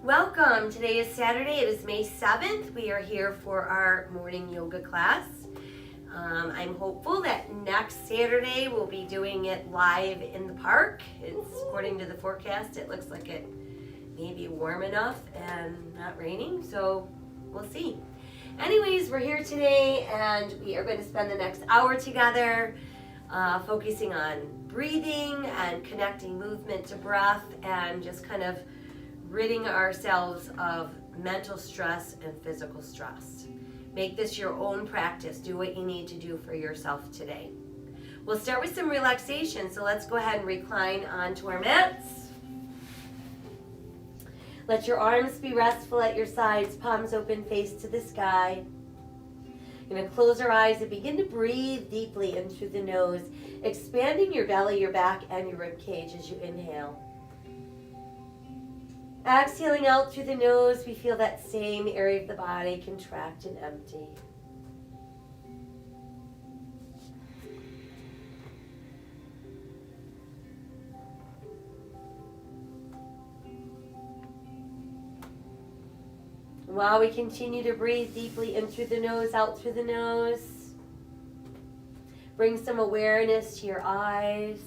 Welcome. Today is Saturday. It is May 7th. We are here for our morning yoga class. I'm hopeful that next Saturday we'll be doing it live in the park. According to the forecast, it looks like it may be warm enough and not raining, so we'll see. Anyways, we're here today and we are going to spend the next hour together focusing on breathing and connecting movement to breath and just kind of ridding ourselves of mental stress and physical stress. Make this your own practice. Do what you need to do for yourself today. We'll start with some relaxation, so let's go ahead and recline onto our mats. Let your arms be restful at your sides, palms open, face to the sky. You're going to close our eyes and begin to breathe deeply in through the nose, expanding your belly, your back, and your rib cage as you inhale. Exhaling out through the nose, we feel that same area of the body contract and empty. While we continue to breathe deeply in through the nose, out through the nose, bring some awareness to your eyes.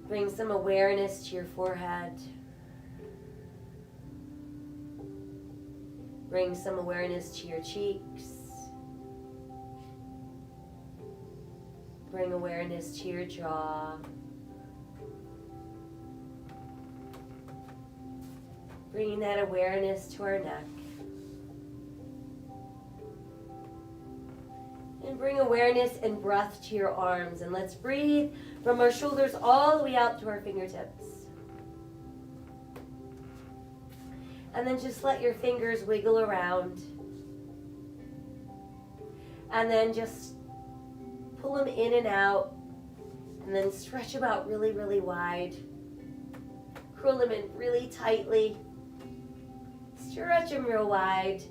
Bring some awareness to your forehead. Bring some awareness to your cheeks. Bring awareness to your jaw. Bringing that awareness to our neck. And bring awareness and breath to your arms. And let's breathe from our shoulders all the way out to our fingertips. And then just let your fingers wiggle around. And then just pull them in and out. And then stretch them out really, really wide. Curl them in really tightly. Stretch them real wide.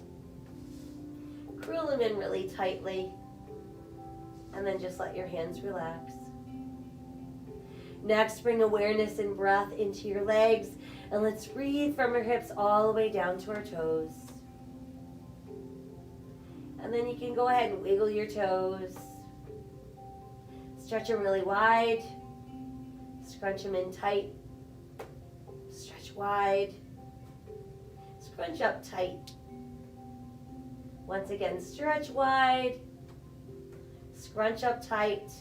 Curl them in really tightly. And then just let your hands relax. Next, bring awareness and breath into your legs. And let's breathe from our hips all the way down to our toes. And then you can go ahead and wiggle your toes. Stretch them really wide. Scrunch them in tight. Stretch wide. Scrunch up tight. Once again, stretch wide. Scrunch up tight.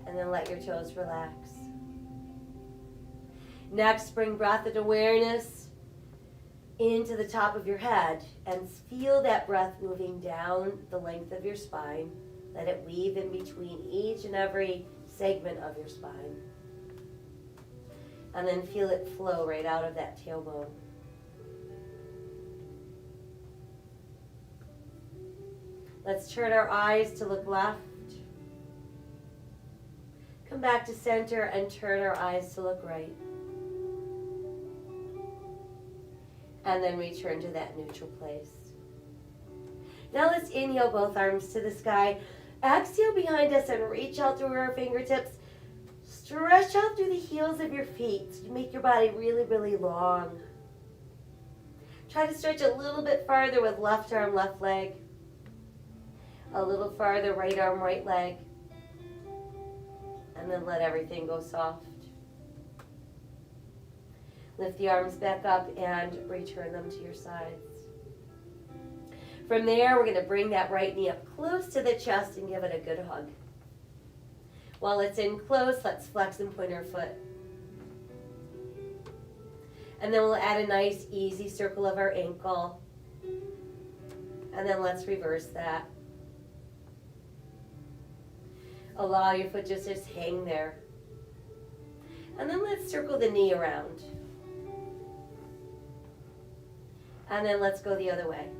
And then let your toes relax. Next, bring breath and awareness into the top of your head and feel that breath moving down the length of your spine. Let it weave in between each and every segment of your spine. And then feel it flow right out of that tailbone. Let's turn our eyes to look left. Come back to center and turn our eyes to look right. And then return to that neutral place. Now let's inhale both arms to the sky. Exhale behind us and reach out through our fingertips. Stretch out through the heels of your feet. So you make your body really, really long. Try to stretch a little bit farther with left arm, left leg. A little farther, right arm, right leg. And then let everything go soft. Lift the arms back up and return them to your sides. From there, we're going to bring that right knee up close to the chest and give it a good hug. While it's in close, let's flex and point our foot. And then we'll add a nice, easy circle of our ankle. And then let's reverse that. Allow your foot just to hang there. And then let's circle the knee around. And then let's go the other way.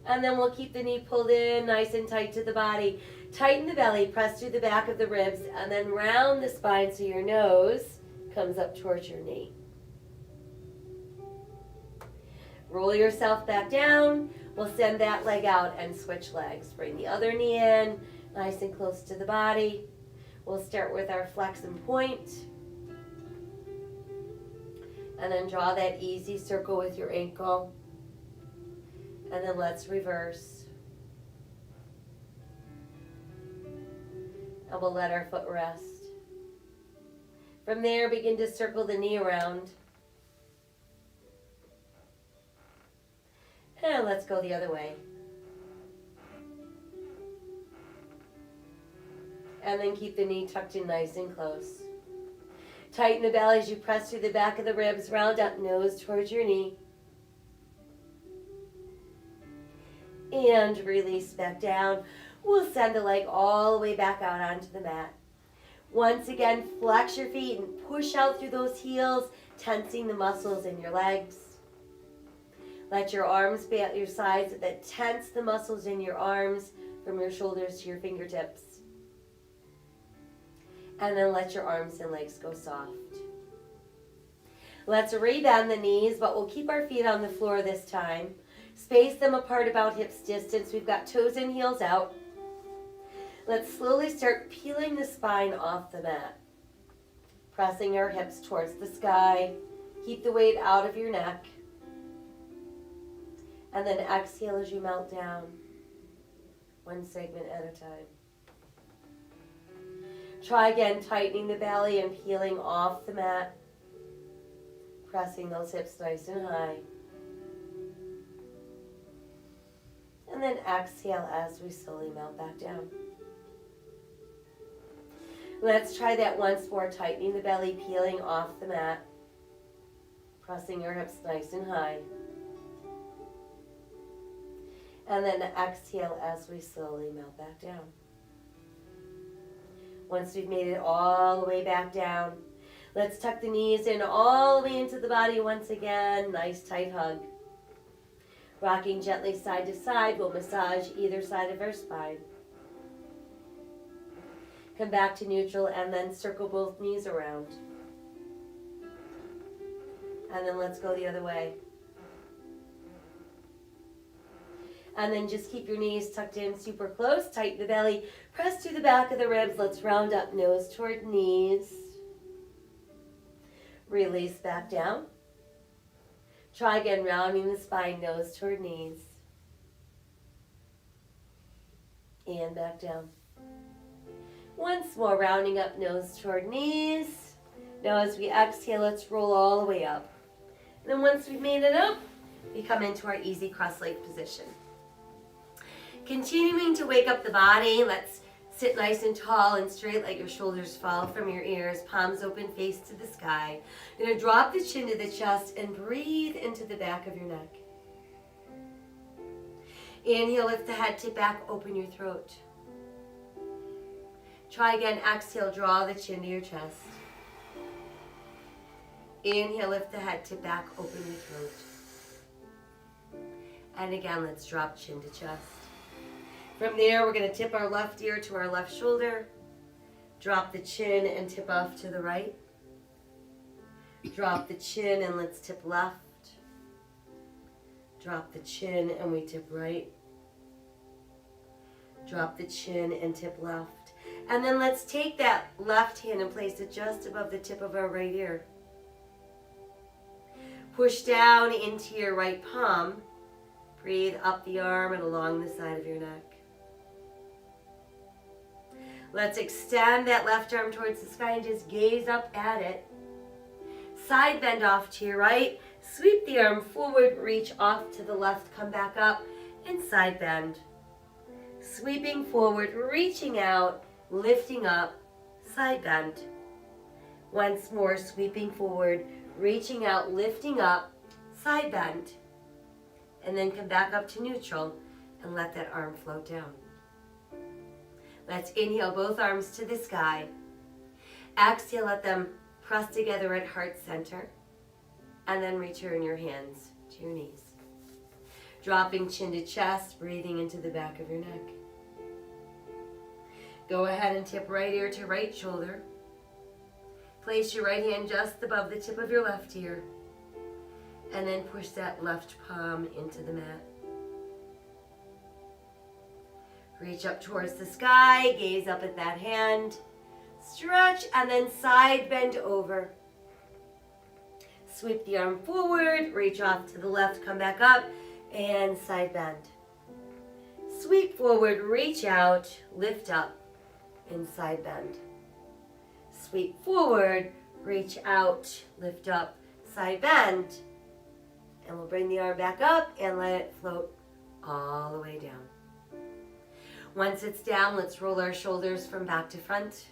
And then we'll keep the knee pulled in nice and tight to the body. Tighten the belly, press through the back of the ribs, and then round the spine so your nose comes up towards your knee. Roll yourself back down. We'll send that leg out and switch legs. Bring the other knee in, nice and close to the body. We'll start with our flex and point. And then draw that easy circle with your ankle. And then let's reverse. And we'll let our foot rest. From there, begin to circle the knee around. And let's go the other way. And then keep the knee tucked in nice and close. Tighten the belly as you press through the back of the ribs. Round up, nose towards your knee. And release back down. We'll send the leg all the way back out onto the mat. Once again, flex your feet and push out through those heels, tensing the muscles in your legs. Let your arms be at your sides. That tense the muscles in your arms from your shoulders to your fingertips. And then let your arms and legs go soft. Let's rebend the knees, but we'll keep our feet on the floor this time. Space them apart about hips distance. We've got toes and heels out. Let's slowly start peeling the spine off the mat. Pressing our hips towards the sky. Keep the weight out of your neck. And then exhale as you melt down. One segment at a time. Try again, tightening the belly and peeling off the mat. Pressing those hips nice and high. And then exhale as we slowly melt back down. Let's try that once more, tightening the belly, peeling off the mat. Pressing your hips nice and high. And then exhale as we slowly melt back down. Once we've made it all the way back down, let's tuck the knees in all the way into the body once again. Nice tight hug. Rocking gently side to side, we'll massage either side of our spine. Come back to neutral and then circle both knees around. And then let's go the other way. And then just keep your knees tucked in super close. Tighten the belly. Press to the back of the ribs. Let's round up, nose toward knees. Release back down. Try again, rounding the spine, nose toward knees. And back down. Once more, rounding up, nose toward knees. Now as we exhale, let's roll all the way up. And then once we've made it up, we come into our easy cross-leg position. Continuing to wake up the body, let's sit nice and tall and straight, let your shoulders fall from your ears, palms open, face to the sky. You're going to drop the chin to the chest and breathe into the back of your neck. Inhale, lift the head, tip back, open your throat. Try again, exhale, draw the chin to your chest. Inhale, lift the head, tip back, open your throat. And again, let's drop chin to chest. From there, we're going to tip our left ear to our left shoulder. Drop the chin and tip off to the right. Drop the chin and let's tip left. Drop the chin and we tip right. Drop the chin and tip left. And then let's take that left hand and place it just above the tip of our right ear. Push down into your right palm. Breathe up the arm and along the side of your neck. Let's extend that left arm towards the sky and just gaze up at it. Side bend off to your right. Sweep the arm forward, reach off to the left, come back up, and side bend. Sweeping forward, reaching out, lifting up, side bend. Once more, sweeping forward, reaching out, lifting up, side bend. And then come back up to neutral and let that arm float down. Let's inhale both arms to the sky. Exhale, let them press together at heart center. And then return your hands to your knees. Dropping chin to chest, breathing into the back of your neck. Go ahead and tip right ear to right shoulder. Place your right hand just above the tip of your left ear. And then push that left palm into the mat. Reach up towards the sky, gaze up at that hand. Stretch and then side bend over. Sweep the arm forward, reach off to the left, come back up, and side bend. Sweep forward, reach out, lift up, and side bend. Sweep forward, reach out, lift up, side bend. And we'll bring the arm back up and let it float all the way down. Once it's down, let's roll our shoulders from back to front.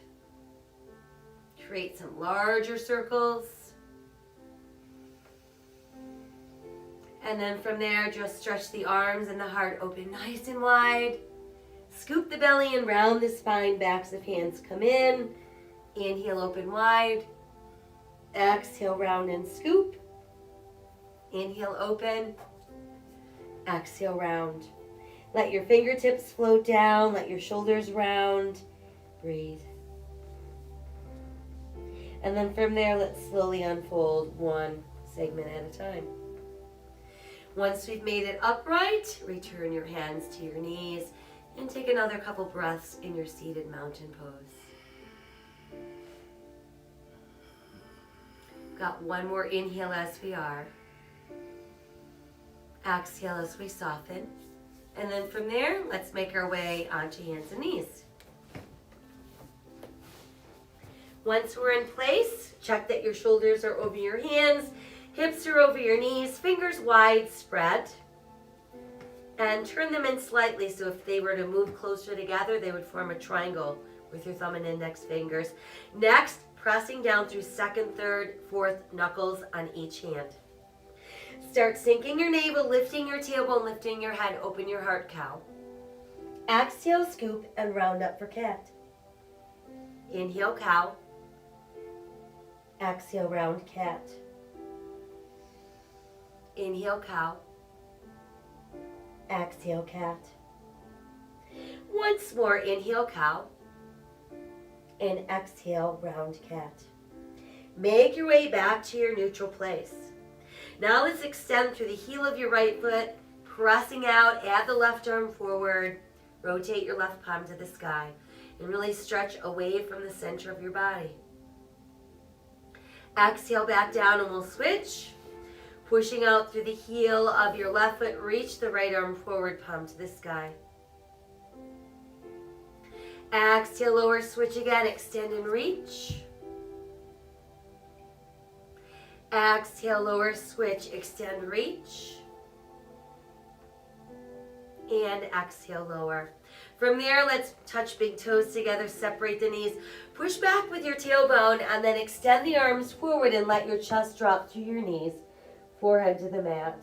Create some larger circles. And then from there, just stretch the arms and the heart open nice and wide. Scoop the belly and round the spine, backs of hands come in. Inhale, open wide. Exhale, round and scoop. Inhale, open. Exhale, round. Let your fingertips float down. Let your shoulders round. Breathe. And then from there, let's slowly unfold one segment at a time. Once we've made it upright, return your hands to your knees and take another couple breaths in your seated mountain pose. Got one more inhale as we are. Exhale as we soften. And then from there, let's make our way onto hands and knees. Once we're in place, check that your shoulders are over your hands, hips are over your knees, fingers wide spread. And turn them in slightly so if they were to move closer together, they would form a triangle with your thumb and index fingers. Next, pressing down through second, third, fourth knuckles on each hand. Start sinking your navel, lifting your tailbone, lifting your head, open your heart, cow. Exhale, scoop, and round up for cat. Inhale, cow. Exhale, round cat. Inhale, cow. Exhale, cat. Once more, inhale, cow. And exhale, round cat. Make your way back to your neutral place. Now let's extend through the heel of your right foot, pressing out, add the left arm forward, rotate your left palm to the sky, and really stretch away from the center of your body. Exhale back down and we'll switch. Pushing out through the heel of your left foot, reach the right arm forward, palm to the sky. Exhale, lower, switch again, extend and reach. Exhale, lower, switch, extend, reach. And exhale, lower. From there, let's touch big toes together, separate the knees. Push back with your tailbone and then extend the arms forward and let your chest drop to your knees, forehead to the mat.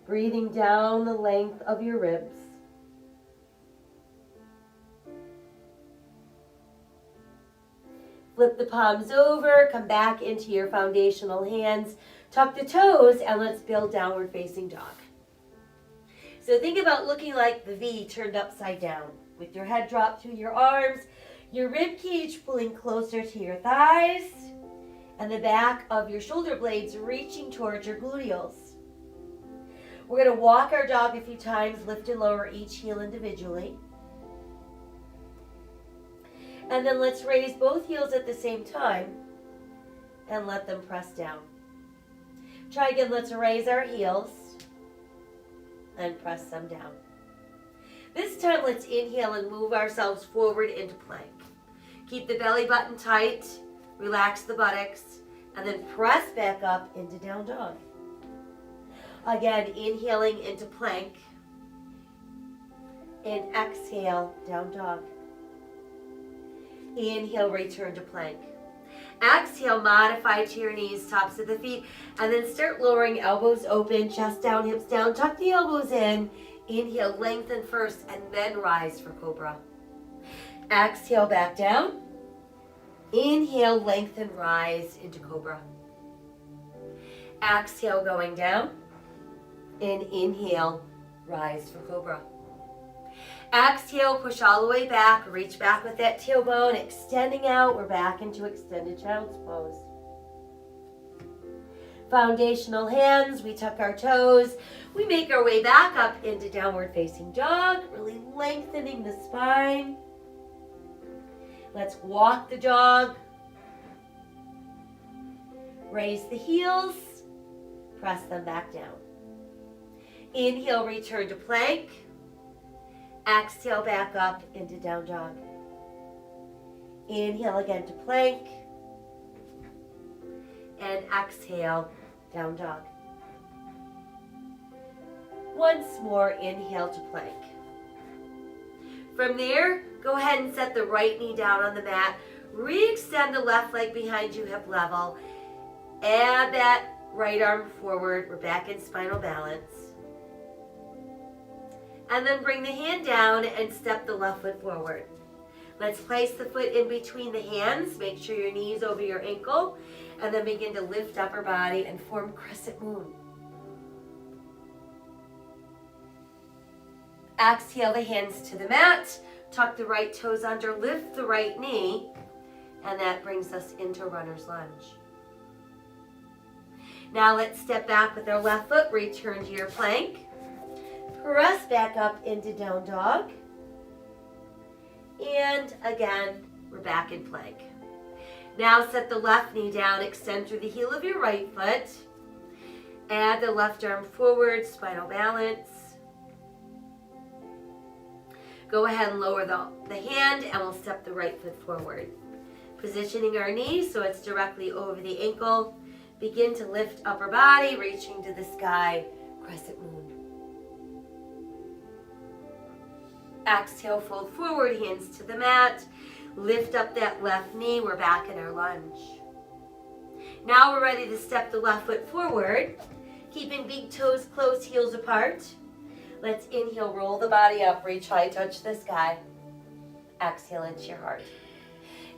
Breathing down the length of your ribs. Flip the palms over, come back into your foundational hands, tuck the toes, and let's build downward facing dog. So think about looking like the V turned upside down, with your head dropped through your arms, your rib cage pulling closer to your thighs, and the back of your shoulder blades reaching towards your gluteals. We're going to walk our dog a few times, lift and lower each heel individually. And then let's raise both heels at the same time and let them press down. Try again, let's raise our heels and press them down. This time let's inhale and move ourselves forward into plank. Keep the belly button tight, relax the buttocks, and then press back up into down dog. Again, inhaling into plank and exhale, down dog. Inhale, return to plank. Exhale, modify to your knees, tops of the feet, and then start lowering, elbows open, chest down, hips down, tuck the elbows in. Inhale, lengthen first, and then rise for cobra. Exhale, back down. Inhale, lengthen, rise into cobra. Exhale, going down. And inhale, rise for cobra. Exhale, push all the way back, reach back with that tailbone, extending out. We're back into extended child's pose. Foundational hands, we tuck our toes. We make our way back up into downward facing dog, really lengthening the spine. Let's walk the dog. Raise the heels. Press them back down. Inhale, return to plank. Exhale, back up into down dog. Inhale again to plank. And exhale, down dog. Once more, inhale to plank. From there, go ahead and set the right knee down on the mat. Re-extend the left leg behind you, hip level. Add that right arm forward. We're back in spinal balance. And then bring the hand down and step the left foot forward. Let's place the foot in between the hands. Make sure your knee is over your ankle. And then begin to lift upper body and form crescent moon. Exhale the hands to the mat. Tuck the right toes under. Lift the right knee. And that brings us into runner's lunge. Now let's step back with our left foot. Return to your plank. Press back up into down dog. And again, we're back in plank. Now set the left knee down, extend through the heel of your right foot. Add the left arm forward, spinal balance. Go ahead and lower the hand and we'll step the right foot forward. Positioning our knee so it's directly over the ankle. Begin to lift upper body, reaching to the sky, crescent moon. Exhale, fold forward, hands to the mat. Lift up that left knee. We're back in our lunge. Now we're ready to step the left foot forward, keeping big toes close, heels apart. Let's inhale, roll the body up, reach high, touch the sky. Exhale into your heart.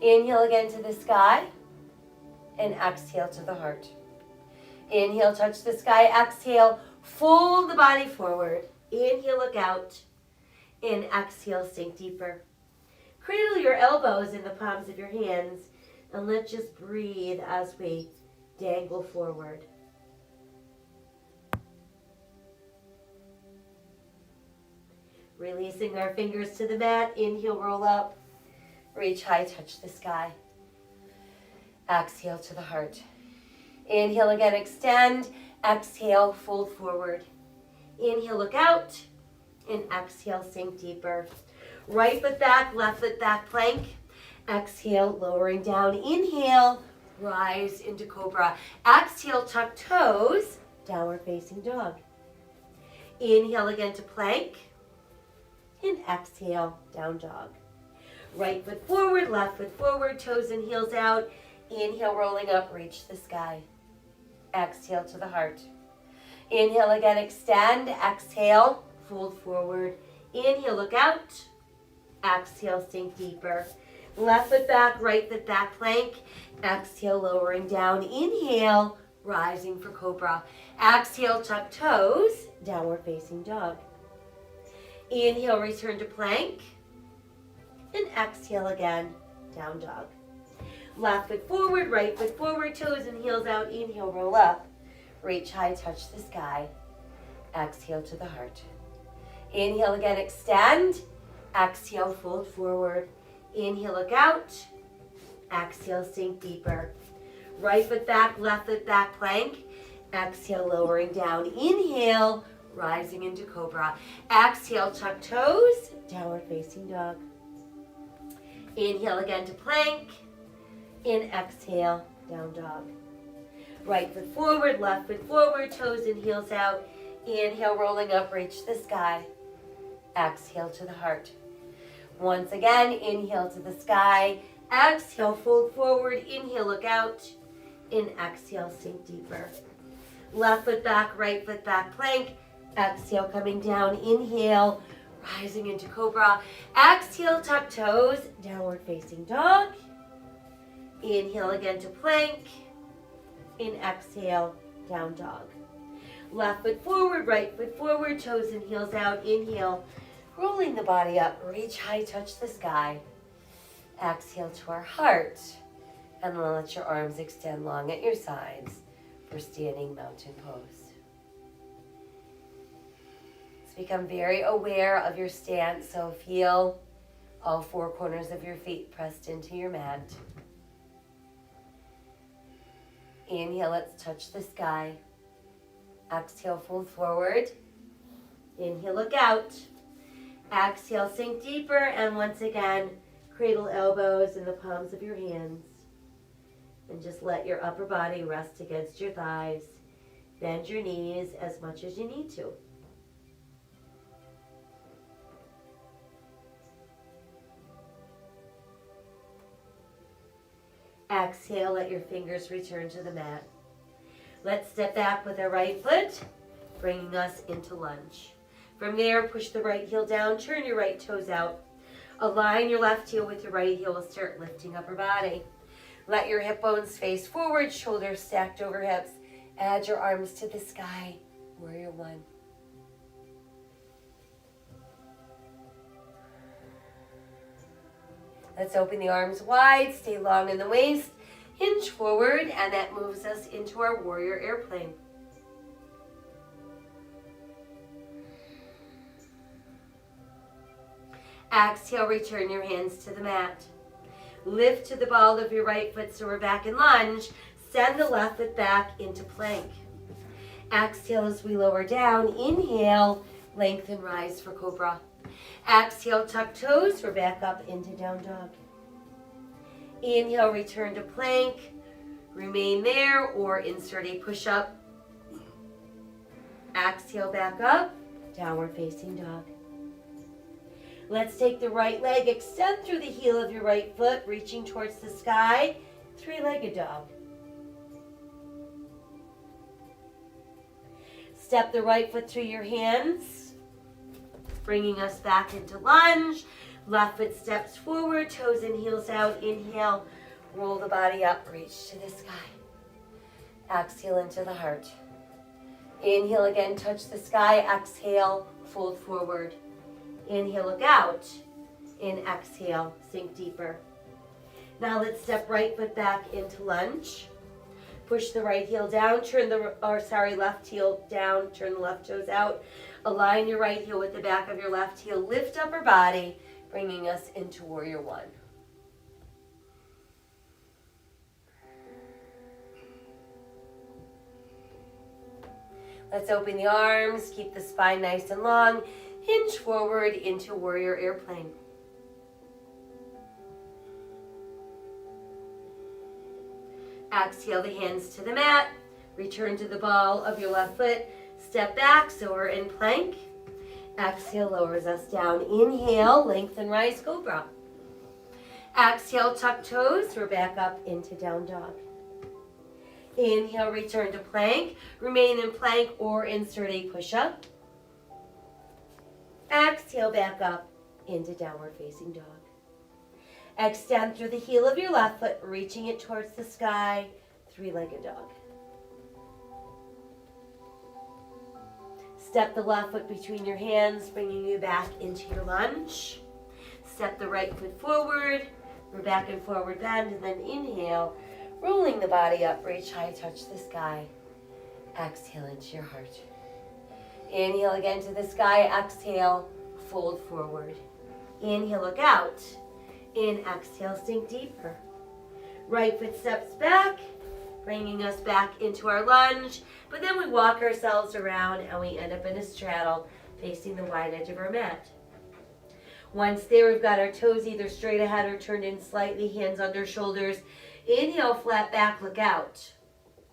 Inhale again to the sky, and exhale to the heart. Inhale, touch the sky. Exhale, fold the body forward. Inhale, look out. And exhale, sink deeper. Cradle your elbows in the palms of your hands and let's just breathe as we dangle forward. Releasing our fingers to the mat. Inhale, roll up. Reach high, touch the sky. Exhale to the heart. Inhale again, extend. Exhale, fold forward. Inhale, look out. And exhale, sink deeper. Right foot back, left foot back plank. Exhale, lowering down. Inhale, rise into cobra. Exhale, tuck toes, downward facing dog. Inhale again to plank. And exhale, down dog. Right foot forward, left foot forward, toes and heels out. Inhale, rolling up, reach the sky. Exhale to the heart. Inhale again, extend. Exhale, fold forward. Inhale, look out. Exhale, sink deeper. Left foot back, right foot back plank. Exhale, lowering down. Inhale, rising for cobra. Exhale, tuck toes, downward facing dog. Inhale, return to plank. And exhale again, down dog. Left foot forward, right foot forward, toes and heels out. Inhale, roll up. Reach high, touch the sky. Exhale to the heart. Inhale again, extend. Exhale, fold forward. Inhale, look out. Exhale, sink deeper. Right foot back, left foot back plank. Exhale, lowering down. Inhale, rising into cobra. Exhale, tuck toes, downward facing dog. Inhale again to plank. And exhale, down dog. Right foot forward, left foot forward, toes and heels out. Inhale, rolling up, reach the sky. Exhale to the heart. Once again, inhale to the sky. Exhale, fold forward. Inhale, look out. And exhale, sink deeper. Left foot back, right foot back plank. Exhale, coming down. Inhale, rising into cobra. Exhale, tuck toes, downward facing dog. Inhale again to plank. And exhale, down dog. Left foot forward, right foot forward, toes and heels out. Inhale, rolling the body up, reach high, touch the sky. Exhale to our heart. And then let your arms extend long at your sides for standing mountain pose. Let's become very aware of your stance. So feel All four corners of your feet pressed into your mat. Inhale, let's touch the sky. Exhale, fold forward. Inhale, look out. Exhale, sink deeper, and once again, cradle elbows in the palms of your hands. And just let your upper body rest against your thighs. Bend your knees as much as you need to. Exhale, let your fingers return to the mat. Let's step back with our right foot, bringing us into lunge. From there, push the right heel down, turn your right toes out. Align your left heel with your right heel. We'll start lifting upper body. Let your hip bones face forward, shoulders stacked over hips. Add your arms to the sky, warrior one. Let's open the arms wide, stay long in the waist, hinge forward, and that moves us into our warrior airplane. Exhale, return your hands to the mat. Lift to the ball of your right foot so we're back in lunge. Send the left foot back into plank. Exhale as we lower down. Inhale, lengthen, rise for cobra. Exhale, tuck toes. We're back up into down dog. Inhale, return to plank. Remain there or insert a push-up. Exhale, back up. Downward facing dog. Let's take the right leg, extend through the heel of your right foot, reaching towards the sky. Three-legged dog. Step the right foot through your hands, bringing us back into lunge. Left foot steps forward, toes and heels out. Inhale, roll the body up, reach to the sky. Exhale into the heart. Inhale again, touch the sky. Exhale, fold forward. Inhale, look out. In exhale, sink deeper. Now let's step right foot back into lunge. Push the right heel down, left heel down, turn the left toes out. Align your right heel with the back of your left heel. Lift upper body, bringing us into warrior one. Let's open the arms, keep the spine nice and long. Hinge forward into warrior airplane. Exhale the hands to the mat. Return to the ball of your left foot. Step back so we're in plank. Exhale lowers us down. Inhale, lengthen, rise, cobra. Exhale, tuck toes. We're back up into down dog. Inhale, return to plank. Remain in plank or insert a push-up. Exhale, back up into downward facing dog. Extend through the heel of your left foot, reaching it towards the sky. Three-legged dog. Step the left foot between your hands, bringing you back into your lunge. Step the right foot forward. We're back and forward bend, and then inhale, rolling the body up, reach high, touch the sky. Exhale into your heart. Inhale again to the sky. Exhale, fold forward. Inhale, look out. In, exhale, sink deeper. Right foot steps back, bringing us back into our lunge. But then we walk ourselves around and we end up in a straddle, facing the wide edge of our mat. Once there, we've got our toes either straight ahead or turned in slightly, hands under shoulders. Inhale, flat back, look out.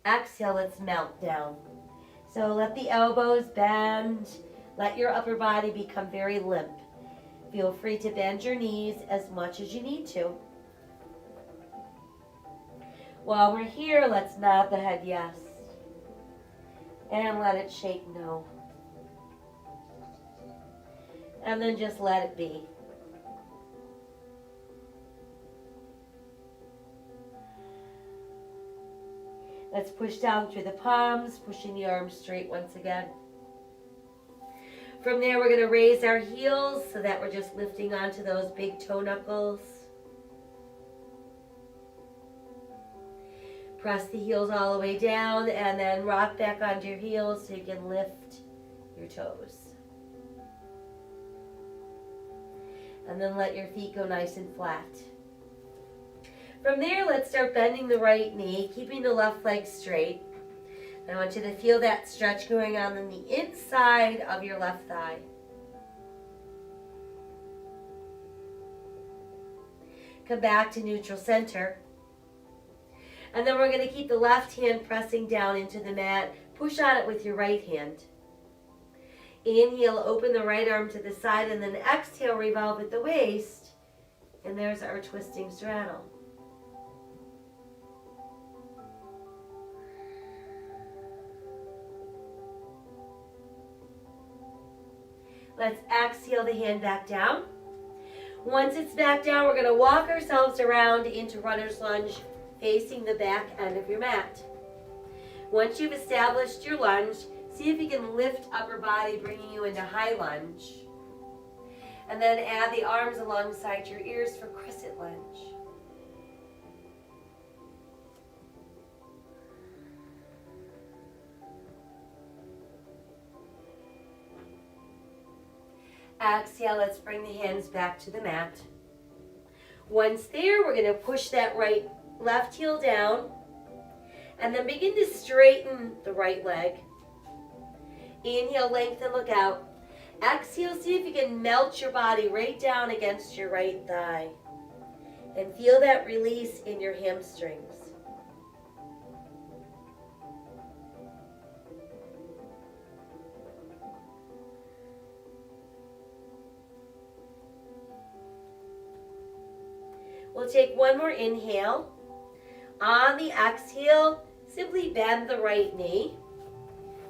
Exhale, let's melt down. So let the elbows bend. Let your upper body become very limp. Feel free to bend your knees as much as you need to. While we're here, let's nod the head yes. And let it shake no. And then just let it be. Let's push down through the palms, pushing the arms straight once again. From there, we're going to raise our heels so that we're just lifting onto those big toe knuckles. Press the heels all the way down and then rock back onto your heels so you can lift your toes. And then let your feet go nice and flat. From there, let's start bending the right knee, keeping the left leg straight. I want you to feel that stretch going on in the inside of your left thigh. Come back to neutral center. And then we're going to keep the left hand pressing down into the mat. Push on it with your right hand. Inhale, open the right arm to the side, and then exhale, revolve at the waist. And there's our twisting straddle. Let's exhale the hand back down. Once it's back down, we're going to walk ourselves around into runner's lunge, facing the back end of your mat. Once you've established your lunge, see if you can lift upper body, bringing you into high lunge. And then add the arms alongside your ears for crescent lunge. Exhale, let's bring the hands back to the mat. Once there, we're going to push that left heel down and then begin to straighten the right leg. Inhale, lengthen, look out. Exhale, see if you can melt your body right down against your right thigh. And feel that release in your hamstrings. We'll take one more inhale. On the exhale, simply bend the right knee.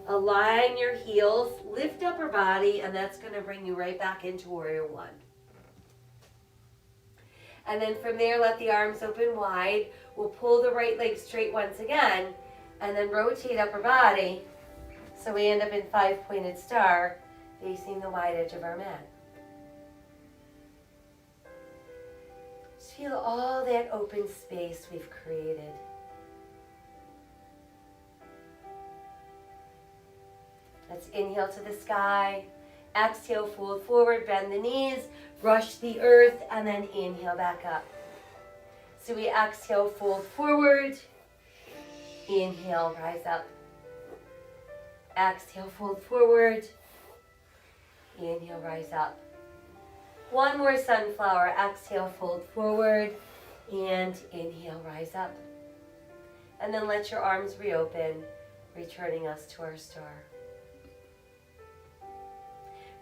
Align your heels, lift upper body, and that's going to bring you right back into Warrior One. And then from there, let the arms open wide. We'll pull the right leg straight once again, and then rotate upper body. So we end up in 5-pointed star, facing the wide edge of our mat. Just feel all that open space we've created. Let's inhale to the sky. Exhale, fold forward, bend the knees, brush the earth, and then inhale back up. So we exhale, fold forward. Inhale, rise up. Exhale, fold forward. Inhale, rise up. One more sunflower. Exhale, fold forward. And inhale, rise up. And then let your arms reopen, returning us to our star.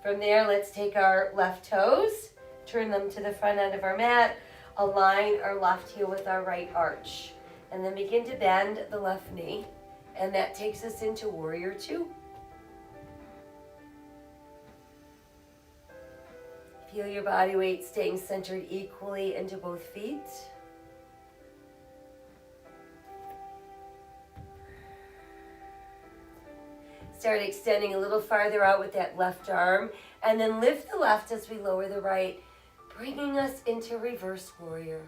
From there, let's take our left toes, turn them to the front end of our mat, align our left heel with our right arch, and then begin to bend the left knee, and that takes us into Warrior Two. Feel your body weight staying centered equally into both feet. Start extending a little farther out with that left arm, and then lift the left as we lower the right, bringing us into Reverse Warrior.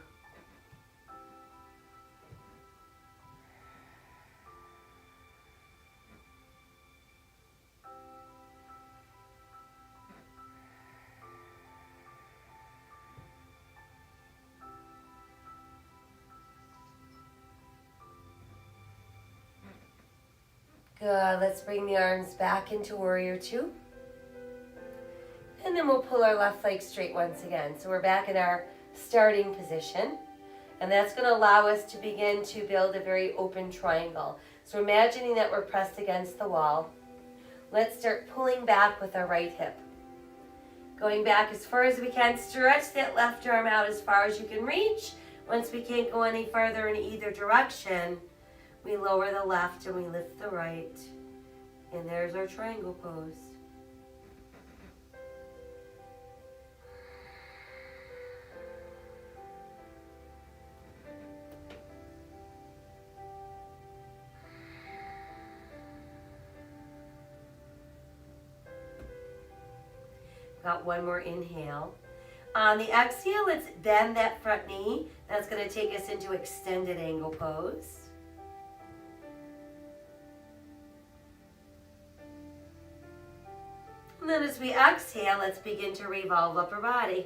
Good. Let's bring the arms back into Warrior Two. And then we'll pull our left leg straight once again. So we're back in our starting position. And that's going to allow us to begin to build a very open triangle. So imagining that we're pressed against the wall. Let's start pulling back with our right hip. Going back as far as we can. Stretch that left arm out as far as you can reach. Once we can't go any farther in either direction, we lower the left and we lift the right. And there's our triangle pose. Got one more inhale. On the exhale, let's bend that front knee. That's going to take us into extended angle pose. And then as we exhale, let's begin to revolve upper body.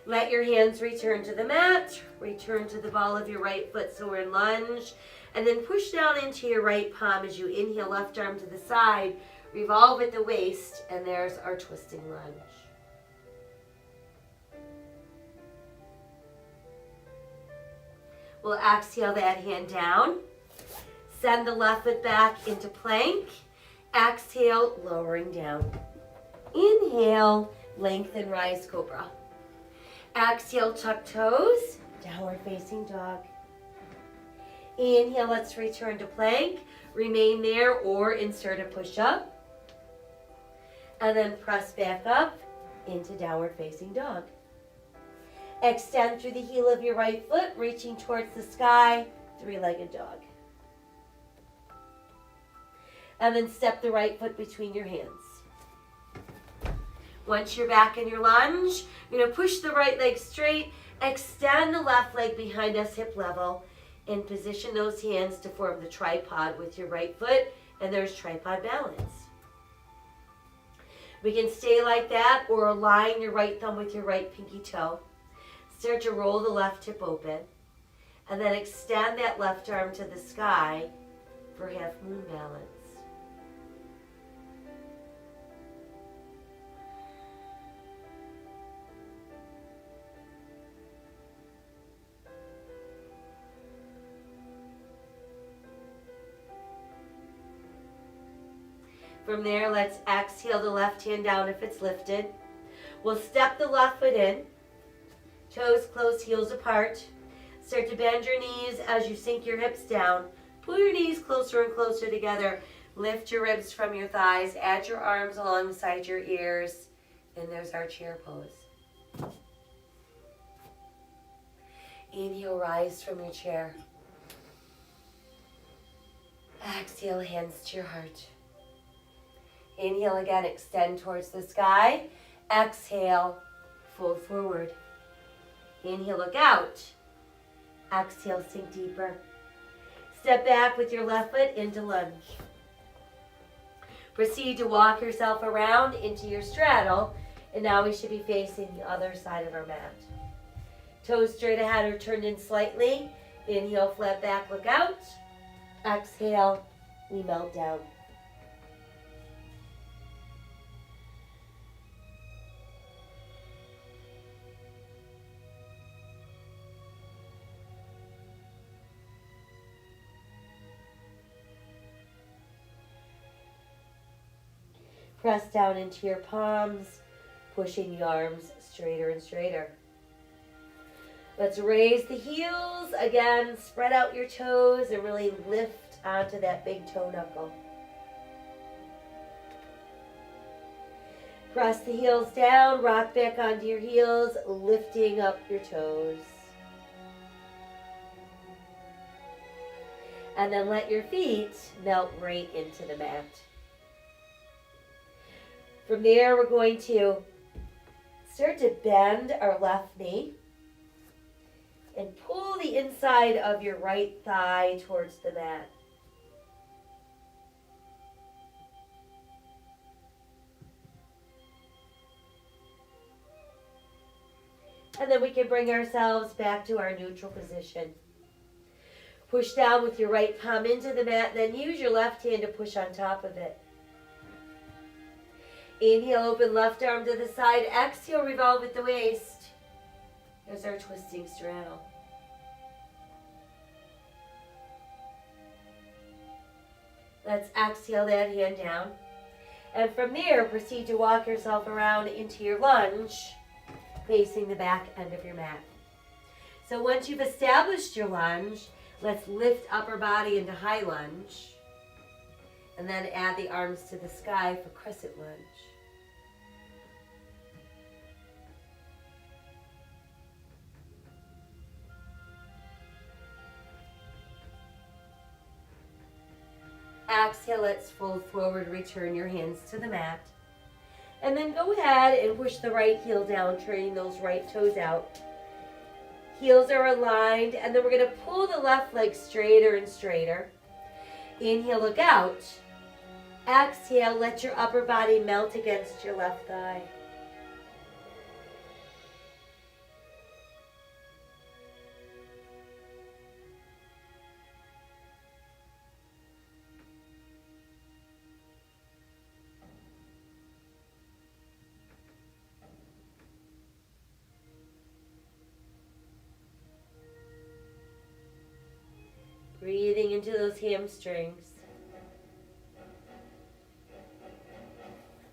Let your hands return to the mat. Return to the ball of your right foot so we're in lunge. And then push down into your right palm as you inhale, left arm to the side. Revolve at the waist, and there's our twisting lunge. We'll exhale that hand down. Send the left foot back into plank. Exhale, lowering down. Inhale, lengthen, rise, cobra. Exhale, tuck toes, downward facing dog. Inhale, let's return to plank. Remain there or insert a push-up. And then press back up into downward facing dog. Extend through the heel of your right foot, reaching towards the sky, three-legged dog. And then step the right foot between your hands. Once you're back in your lunge, you're going to push the right leg straight, extend the left leg behind us, hip level, and position those hands to form the tripod with your right foot, and there's tripod balance. We can stay like that or align your right thumb with your right pinky toe. Start to roll the left hip open, and then extend that left arm to the sky for half moon balance. From there, let's exhale the left hand down if it's lifted. We'll step the left foot in. Toes close, heels apart. Start to bend your knees as you sink your hips down. Pull your knees closer and closer together. Lift your ribs from your thighs. Add your arms alongside your ears. And there's our chair pose. Inhale, rise from your chair. Exhale, hands to your heart. Inhale again, extend towards the sky. Exhale, fold forward. Inhale, look out. Exhale, sink deeper. Step back with your left foot into lunge. Proceed to walk yourself around into your straddle, and now we should be facing the other side of our mat. Toes straight ahead or turned in slightly. Inhale, flat back, look out. Exhale, we melt down. Press down into your palms, pushing the arms straighter and straighter. Let's raise the heels. Again, spread out your toes and really lift onto that big toe knuckle. Press the heels down, rock back onto your heels, lifting up your toes. And then let your feet melt right into the mat. From there, we're going to start to bend our left knee and pull the inside of your right thigh towards the mat. And then we can bring ourselves back to our neutral position. Push down with your right palm into the mat, then use your left hand to push on top of it. Inhale, open left arm to the side. Exhale, revolve at the waist. There's our twisting straddle. Let's exhale that hand down. And from there, proceed to walk yourself around into your lunge, facing the back end of your mat. So once you've established your lunge, let's lift upper body into high lunge. And then add the arms to the sky for crescent lunge. Exhale, let's fold forward, return your hands to the mat. And then go ahead and push the right heel down, turning those right toes out. Heels are aligned, and then we're going to pull the left leg straighter and straighter. Inhale, look out. Exhale, let your upper body melt against your left thigh. into those hamstrings.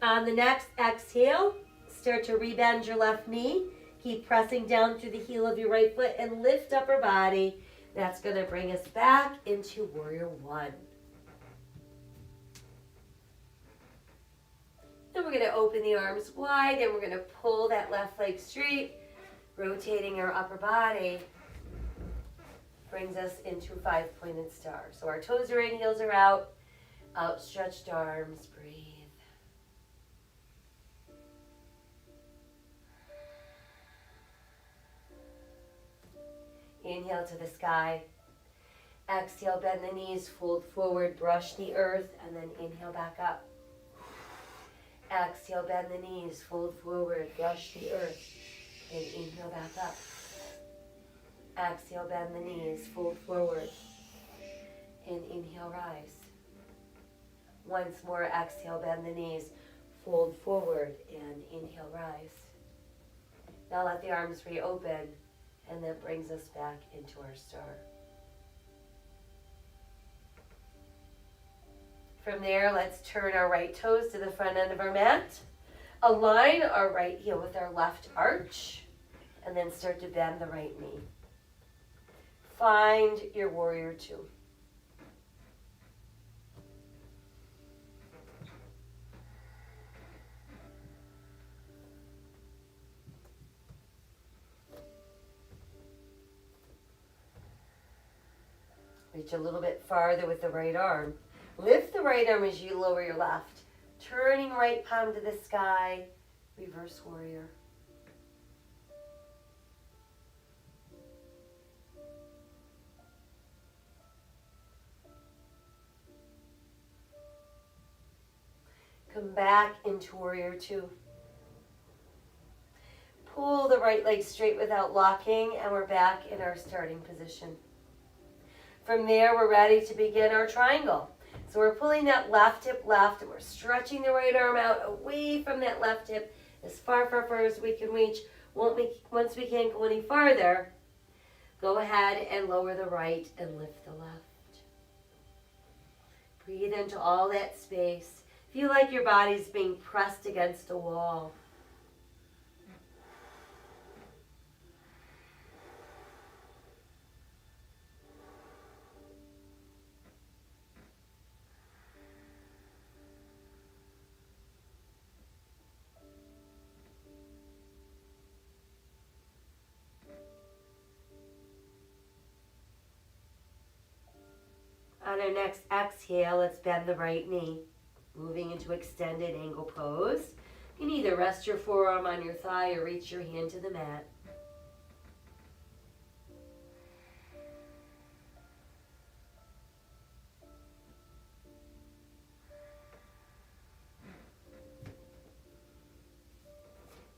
On the next exhale, start to rebend your left knee. Keep pressing down through the heel of your right foot and lift upper body. That's going to bring us back into Warrior One. Then we're going to open the arms wide and we're going to pull that left leg straight, rotating our upper body. Brings us into 5-pointed star. So our toes are in, heels are out, outstretched arms, breathe. Inhale to the sky. Exhale, bend the knees, fold forward, brush the earth, and then inhale back up. Exhale, bend the knees, fold forward, brush the earth, and inhale back up. Exhale, bend the knees, fold forward, and inhale, rise. Once more, exhale, bend the knees, fold forward, and inhale, rise. Now let the arms reopen, and that brings us back into our star. From there, let's turn our right toes to the front end of our mat. Align our right heel with our left arch, and then start to bend the right knee. Find your Warrior Two. Reach a little bit farther with the right arm. Lift the right arm as you lower your left. Turning right palm to the sky. Reverse warrior. Come back into Warrior Two. Pull the right leg straight without locking, and we're back in our starting position. From there, we're ready to begin our triangle. So we're pulling that left hip left, and we're stretching the right arm out away from that left hip as far as we can reach. Once we can't go any farther, go ahead and lower the right and lift the left. Breathe into all that space. Feel like your body's being pressed against a wall. On our next exhale, let's bend the right knee. Moving into extended angle pose. You can either rest your forearm on your thigh or reach your hand to the mat.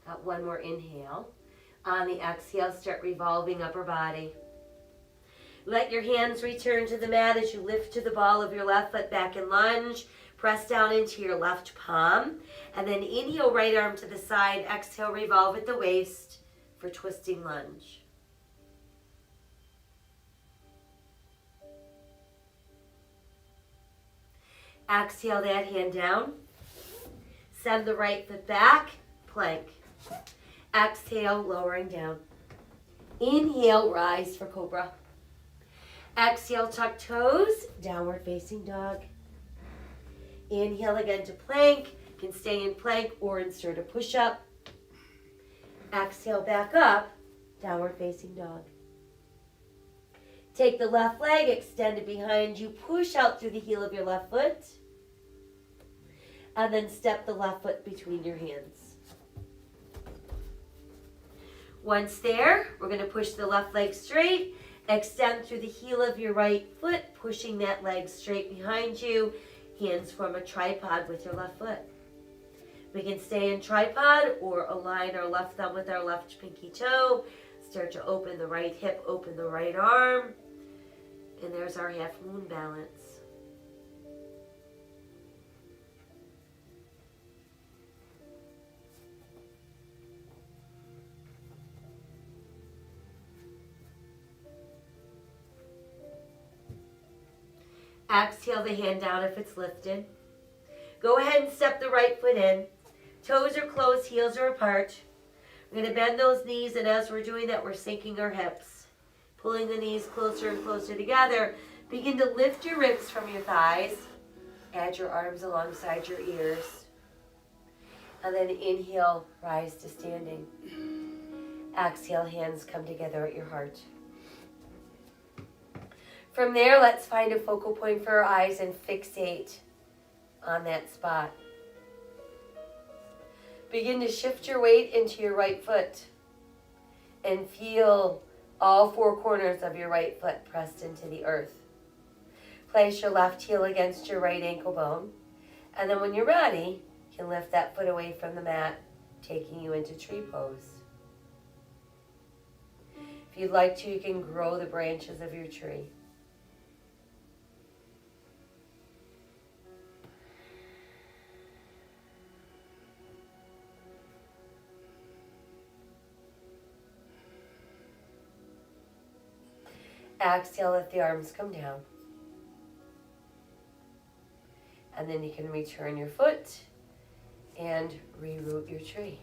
Got one more inhale. On the exhale, start revolving upper body. Let your hands return to the mat as you lift to the ball of your left foot back in lunge. Press down into your left palm. And then inhale, right arm to the side. Exhale, revolve at the waist for twisting lunge. Exhale that hand down. Send the right foot back. Plank. Exhale, lowering down. Inhale, rise for cobra. Exhale, tuck toes, downward facing dog. Inhale again to plank. You can stay in plank or insert a push-up. Exhale, back up, downward facing dog. Take the left leg, extend it behind you, push out through the heel of your left foot, and then step the left foot between your hands. Once there, we're going to push the left leg straight. Extend through the heel of your right foot, pushing that leg straight behind you. Hands form a tripod with your left foot. We can stay in tripod or align our left thumb with our left pinky toe. Start to open the right hip, open the right arm. And there's our half moon balance. Exhale the hand down if it's lifted. Go ahead and step the right foot in. Toes are closed, heels are apart. We're going to bend those knees, and as we're doing that, we're sinking our hips. Pulling the knees closer and closer together. Begin to lift your ribs from your thighs. Add your arms alongside your ears. And then inhale, rise to standing. Exhale, hands come together at your heart. From there, let's find a focal point for our eyes and fixate on that spot. Begin to shift your weight into your right foot and feel all four corners of your right foot pressed into the earth. Place your left heel against your right ankle bone, and then when you're ready, you can lift that foot away from the mat, taking you into tree pose. If you'd like to, you can grow the branches of your tree. Exhale, let the arms come down. And then you can return your foot and reroot your tree.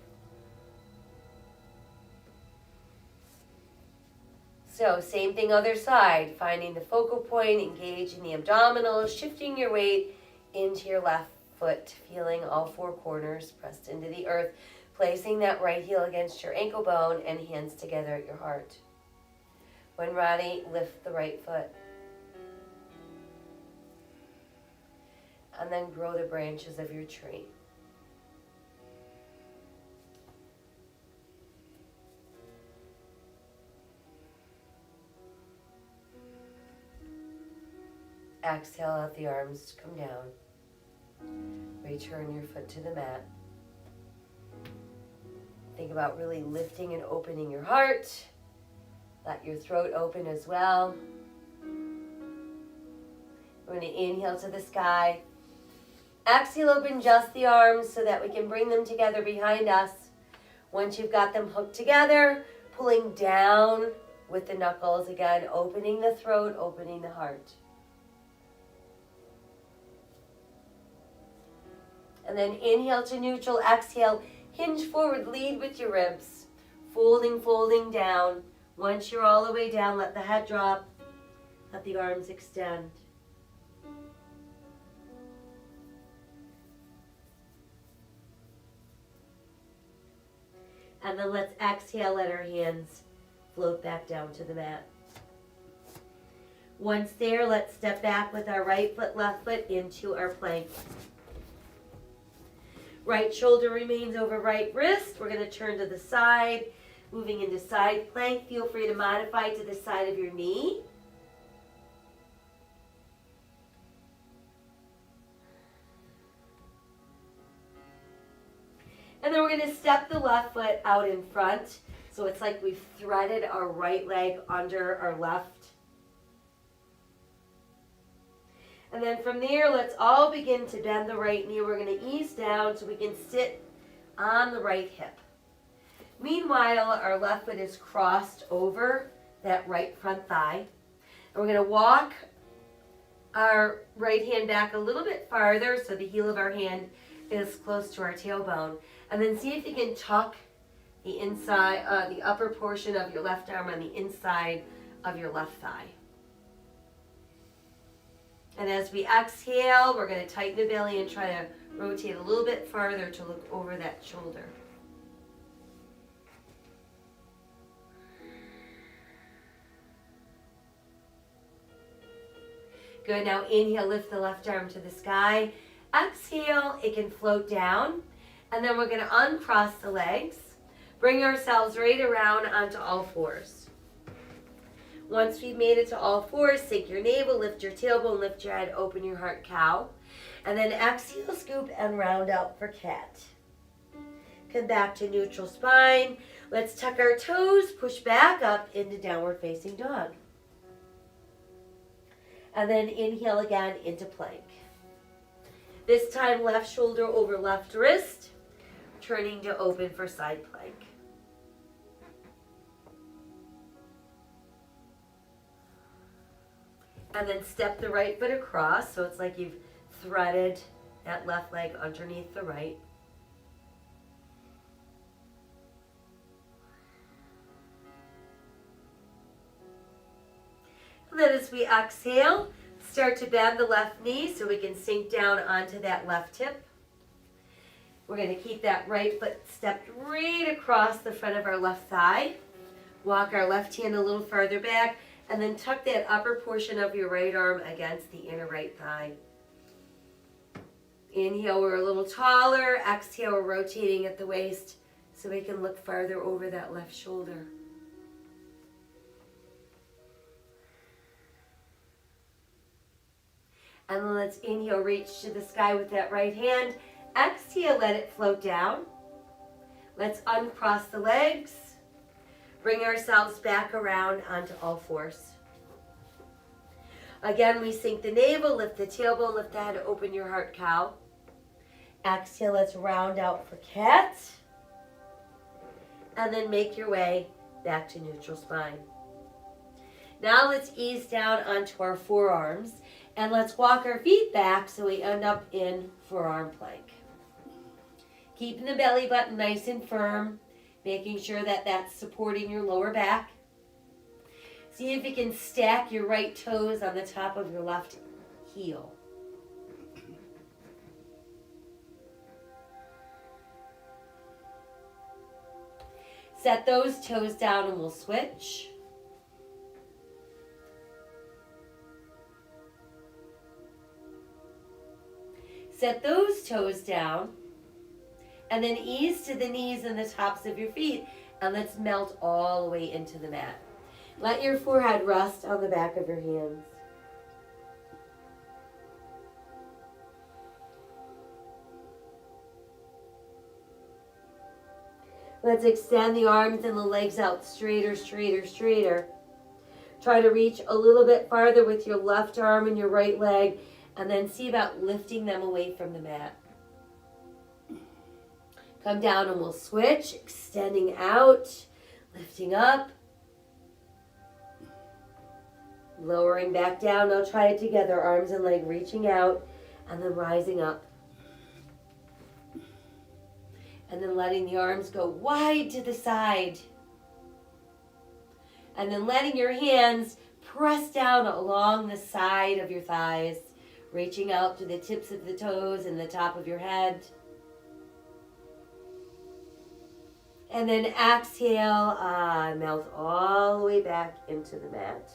So same thing other side, finding the focal point, engaging the abdominals, shifting your weight into your left foot, feeling all four corners pressed into the earth, placing that right heel against your ankle bone and hands together at your heart. When ready, lift the right foot. And then grow the branches of your tree. Exhale, let the arms come down. Return your foot to the mat. Think about really lifting and opening your heart. Let your throat open as well. We're going to inhale to the sky. Exhale, open just the arms so that we can bring them together behind us. Once you've got them hooked together, pulling down with the knuckles again, opening the throat, opening the heart. And then inhale to neutral, exhale, hinge forward, lead with your ribs. Folding, folding down. Once you're all the way down, let the head drop, let the arms extend. And then let's exhale, let our hands float back down to the mat. Once there, let's step back with our right foot, left foot into our plank. Right shoulder remains over right wrist. We're going to turn to the side. Moving into side plank, feel free to modify to the side of your knee. And then we're going to step the left foot out in front. So it's like we've threaded our right leg under our left. And then from there, let's all begin to bend the right knee. We're going to ease down so we can sit on the right hip. Meanwhile, our left foot is crossed over that right front thigh. And we're going to walk our right hand back a little bit farther so the heel of our hand is close to our tailbone. And then see if you can tuck the inside, the upper portion of your left arm on the inside of your left thigh. And as we exhale, we're going to tighten the belly and try to rotate a little bit farther to look over that shoulder. Good, now inhale, lift the left arm to the sky. Exhale, it can float down. And then we're going to uncross the legs. Bring ourselves right around onto all fours. Once we've made it to all fours, sink your navel, lift your tailbone, lift your head, open your heart, cow. And then exhale, scoop, and round out for cat. Come back to neutral spine. Let's tuck our toes, push back up into downward facing dog. And then inhale again into plank. This time left shoulder over left wrist, turning to open for side plank. And then step the right foot across, so it's like you've threaded that left leg underneath the right. And then as we exhale, start to bend the left knee so we can sink down onto that left hip. We're going to keep that right foot stepped right across the front of our left thigh. Walk our left hand a little farther back, and then tuck that upper portion of your right arm against the inner right thigh. Inhale, we're a little taller. Exhale, we're rotating at the waist so we can look farther over that left shoulder. And then let's inhale, reach to the sky with that right hand. Exhale, let it float down. Let's uncross the legs. Bring ourselves back around onto all fours. Again, we sink the navel, lift the tailbone, lift the head, open your heart, cow. Exhale, let's round out for cat. And then make your way back to neutral spine. Now let's ease down onto our forearms. And let's walk our feet back so we end up in forearm plank. Keeping the belly button nice and firm, making sure that that's supporting your lower back. See if you can stack your right toes on the top of your left heel. Set those toes down and we'll switch. Set those toes down and then ease to the knees and the tops of your feet, and let's melt all the way into the mat. Let your forehead rest on the back of your hands. Let's extend the arms and the legs out straighter, straighter, straighter. Try to reach a little bit farther with your left arm and your right leg, and then see about lifting them away from the mat. Come down and we'll switch, extending out, lifting up, lowering back down. Now try it together, arms and leg reaching out, and then rising up. And then letting the arms go wide to the side. And then letting your hands press down along the side of your thighs, reaching out to the tips of the toes and the top of your head. And then exhale, melt all the way back into the mat.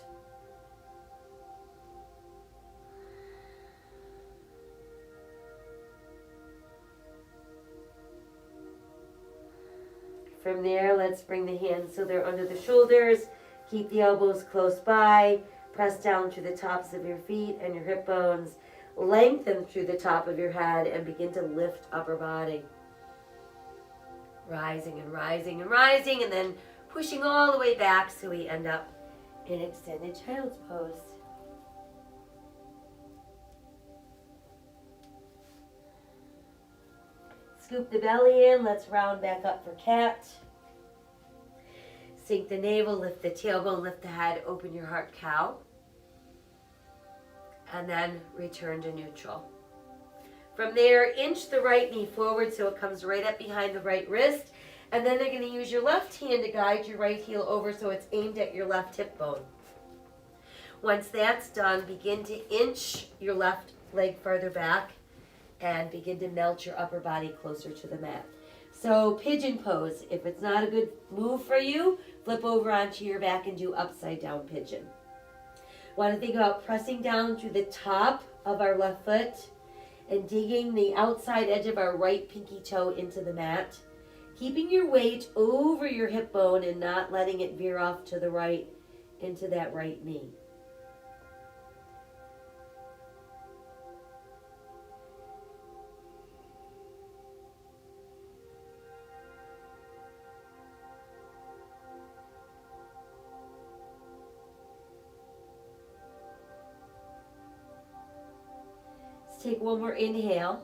From there, let's bring the hands so they're under the shoulders. Keep the elbows close by. Press down through the tops of your feet and your hip bones. Lengthen through the top of your head and begin to lift upper body. Rising and rising and rising, and then pushing all the way back so we end up in extended child's pose. Scoop the belly in. Let's round back up for cat. Sink the navel, lift the tailbone, lift the head, open your heart, cow. And then return to neutral. From there, inch the right knee forward so it comes right up behind the right wrist. And then they're going to use your left hand to guide your right heel over so it's aimed at your left hip bone. Once that's done, begin to inch your left leg further back and begin to melt your upper body closer to the mat. So pigeon pose. If it's not a good move for you, flip over onto your back and do upside down pigeon. Want to think about pressing down through the top of our left foot and digging the outside edge of our right pinky toe into the mat. Keeping your weight over your hip bone and not letting it veer off to the right into that right knee. Take one more inhale.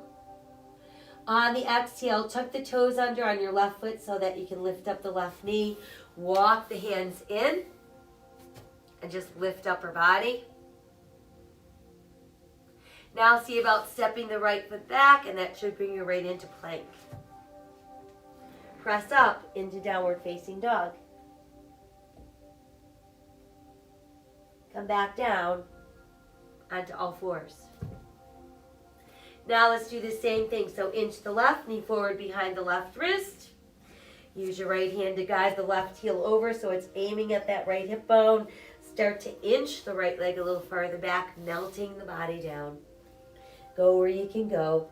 On the exhale, tuck the toes under on your left foot so that you can lift up the left knee. Walk the hands in and just lift upper body. Now see about stepping the right foot back, and that should bring you right into plank. Press up into downward facing dog. Come back down onto all fours. Now let's do the same thing. So inch the left knee forward behind the left wrist. Use your right hand to guide the left heel over so it's aiming at that right hip bone. Start to inch the right leg a little farther back, melting the body down. Go where you can go.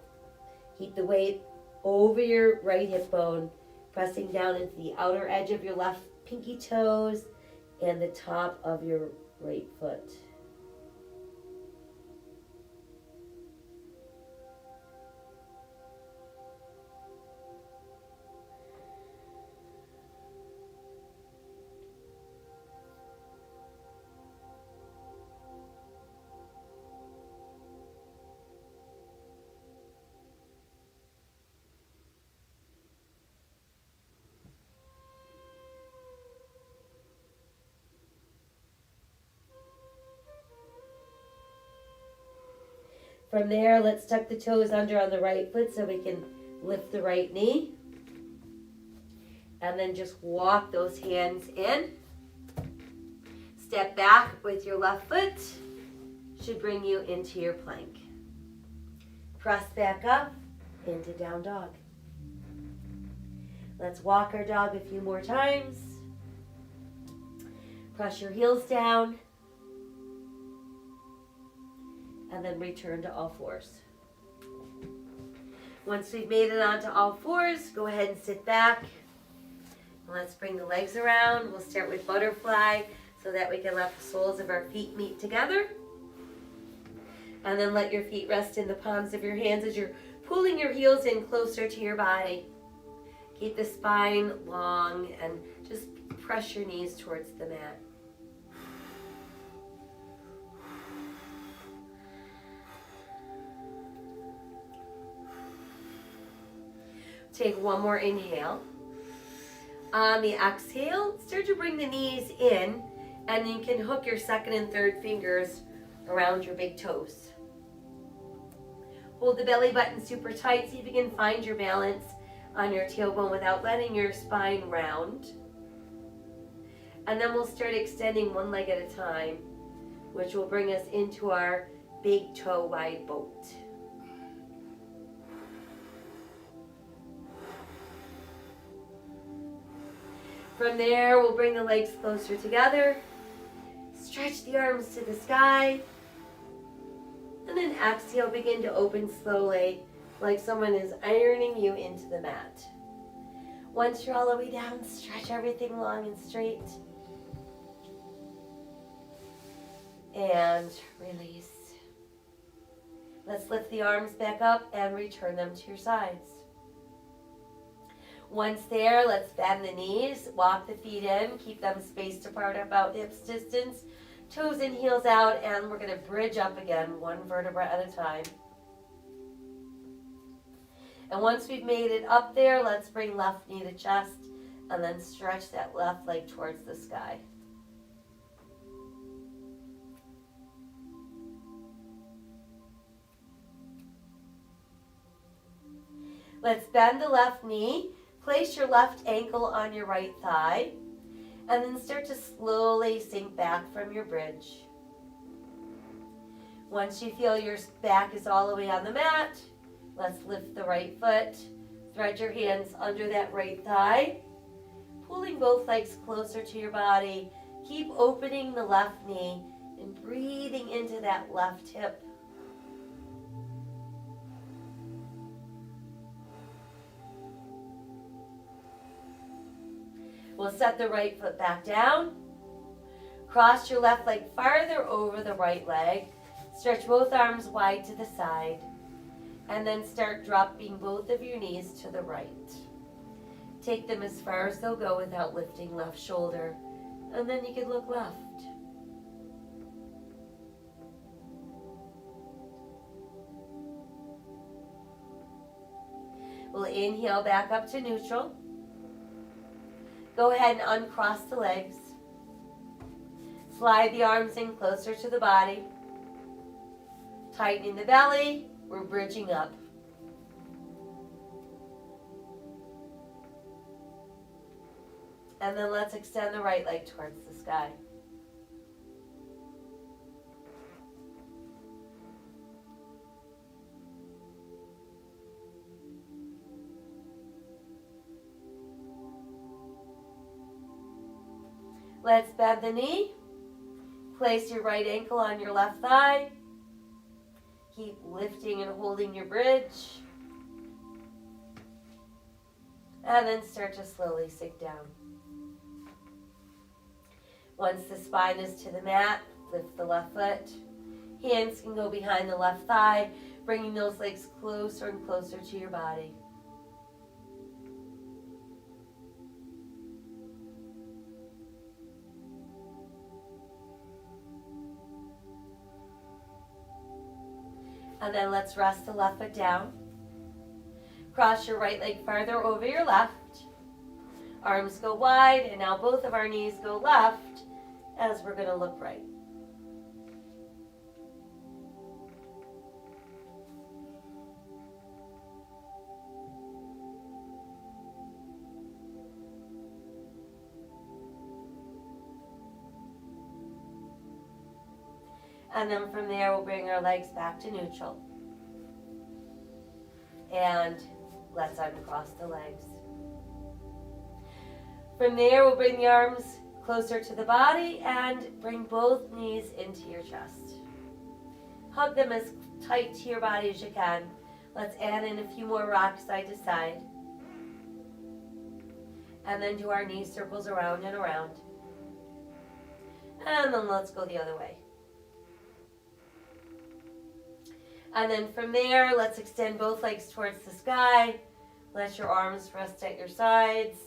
Keep the weight over your right hip bone, pressing down into the outer edge of your left pinky toes and the top of your right foot. From there, let's tuck the toes under on the right foot so we can lift the right knee. And then just walk those hands in. Step back with your left foot. Should bring you into your plank. Press back up into down dog. Let's walk our dog a few more times. Press your heels down. And then return to all fours. Once we've made it onto all fours, go ahead and sit back. Let's bring the legs around. We'll start with butterfly so that we can let the soles of our feet meet together. And then let your feet rest in the palms of your hands as you're pulling your heels in closer to your body. Keep the spine long and just press your knees towards the mat. Take one more inhale. On the exhale, start to bring the knees in, and you can hook your second and third fingers around your big toes. Hold the belly button super tight. See if you can find your balance on your tailbone without letting your spine round. And then we'll start extending one leg at a time, which will bring us into our big toe wide boat. From there, we'll bring the legs closer together. Stretch the arms to the sky. And then exhale, begin to open slowly, like someone is ironing you into the mat. Once you're all the way down, stretch everything long and straight. And release. Let's lift the arms back up and return them to your sides. Once there, let's bend the knees, walk the feet in, keep them spaced apart about hips distance, toes and heels out, and we're going to bridge up again, one vertebra at a time. And once we've made it up there, let's bring left knee to chest, and then stretch that left leg towards the sky. Let's bend the left knee. Place your left ankle on your right thigh, and then start to slowly sink back from your bridge. Once you feel your back is all the way on the mat, let's lift the right foot, thread your hands under that right thigh, pulling both legs closer to your body. Keep opening the left knee and breathing into that left hip. We'll set the right foot back down. Cross your left leg farther over the right leg. Stretch both arms wide to the side. And then start dropping both of your knees to the right. Take them as far as they'll go without lifting left shoulder. And then you can look left. We'll inhale back up to neutral. Go ahead and uncross the legs. Slide the arms in closer to the body. Tightening the belly, we're bridging up. And then let's extend the right leg towards the sky. Let's bend the knee. Place your right ankle on your left thigh. Keep lifting and holding your bridge. And then start to slowly sink down. Once the spine is to the mat, lift the left foot. Hands can go behind the left thigh, bringing those legs closer and closer to your body. And then let's rest the left foot down. Cross your right leg farther over your left. Arms go wide, and now both of our knees go left as we're going to look right. And then from there, we'll bring our legs back to neutral. And let's uncross the legs. From there, we'll bring the arms closer to the body and bring both knees into your chest. Hug them as tight to your body as you can. Let's add in a few more rocks side to side. And then do our knee circles around and around. And then let's go the other way. And then from there, let's extend both legs towards the sky. Let your arms rest at your sides.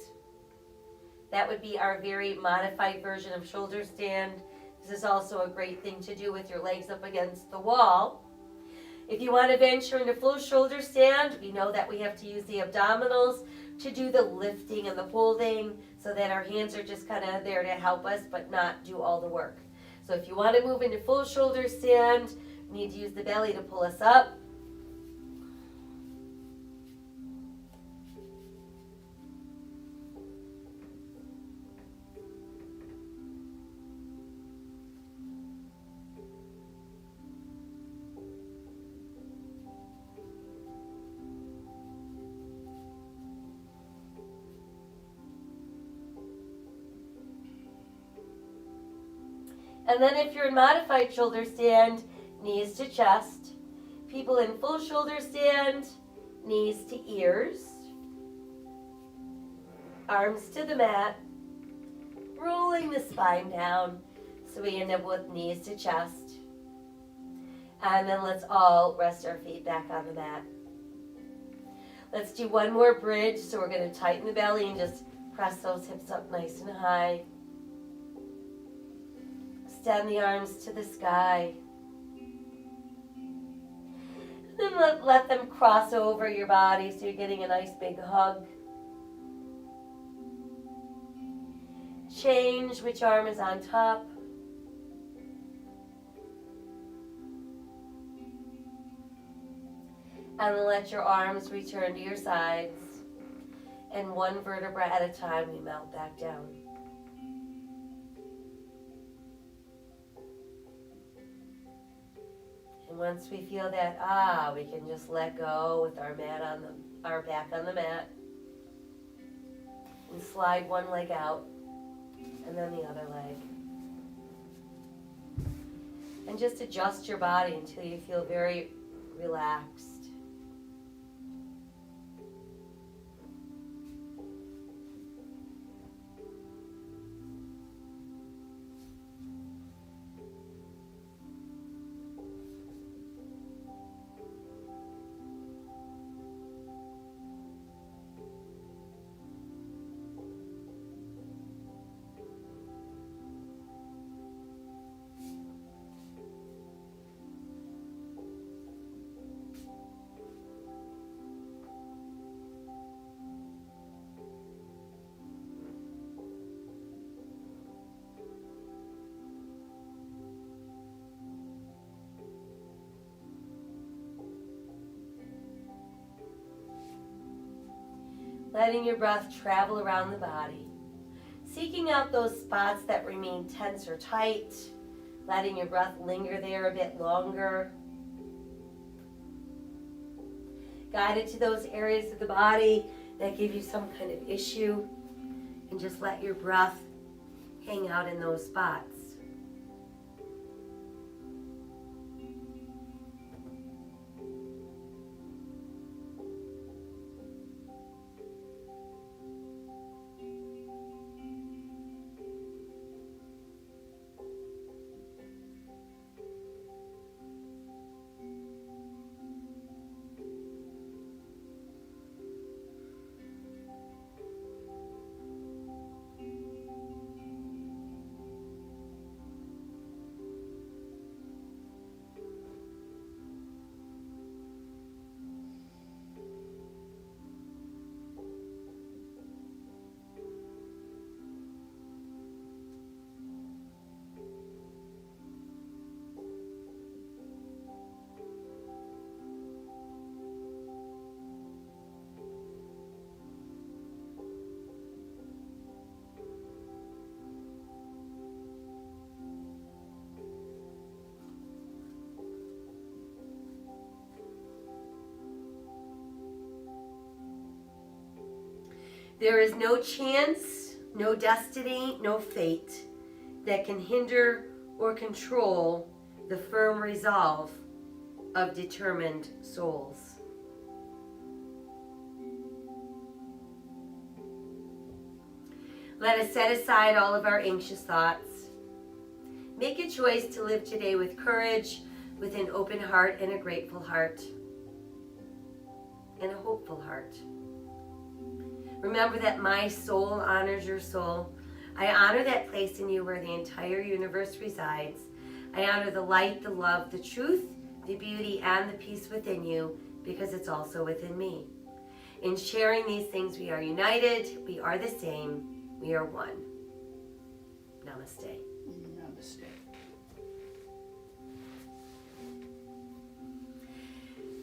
That would be our very modified version of shoulder stand. This is also a great thing to do with your legs up against the wall. If you want to venture into full shoulder stand, we know that we have to use the abdominals to do the lifting and the holding so that our hands are just kind of there to help us but not do all the work. So if you want to move into full shoulder stand, we need to use the belly to pull us up. And then if you're in modified shoulder stand, knees to chest. People in full shoulder stand, knees to ears. Arms to the mat. Rolling the spine down so we end up with knees to chest. And then let's all rest our feet back on the mat. Let's do one more bridge. So we're going to tighten the belly and just press those hips up nice and high. Extend the arms to the sky. Then let them cross over your body so you're getting a nice big hug. Change which arm is on top. And let your arms return to your sides. And one vertebra at a time, we melt back down. And once we feel that, we can just let go with our back on the mat. And slide one leg out, and then the other leg. And just adjust your body until you feel very relaxed. letting your breath travel around the body, seeking out those spots that remain tense or tight, letting your breath linger there a bit longer. Guided to those areas of the body that give you some kind of issue, and just let your breath hang out in those spots. There is no chance, no destiny, no fate that can hinder or control the firm resolve of determined souls. Let us set aside all of our anxious thoughts. Make a choice to live today with courage, with an open heart and a grateful heart, and a hopeful heart. Remember that my soul honors your soul. I honor that place in you where the entire universe resides. I honor the light, the love, the truth, the beauty, and the peace within you, because it's also within me. In sharing these things, we are united, we are the same, we are one. Namaste. Namaste.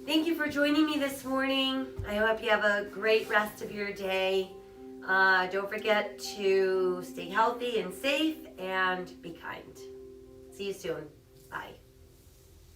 Thank you for joining me this morning. I hope you have a great rest of your day. Don't forget to stay healthy and safe and be kind. See you soon. Bye.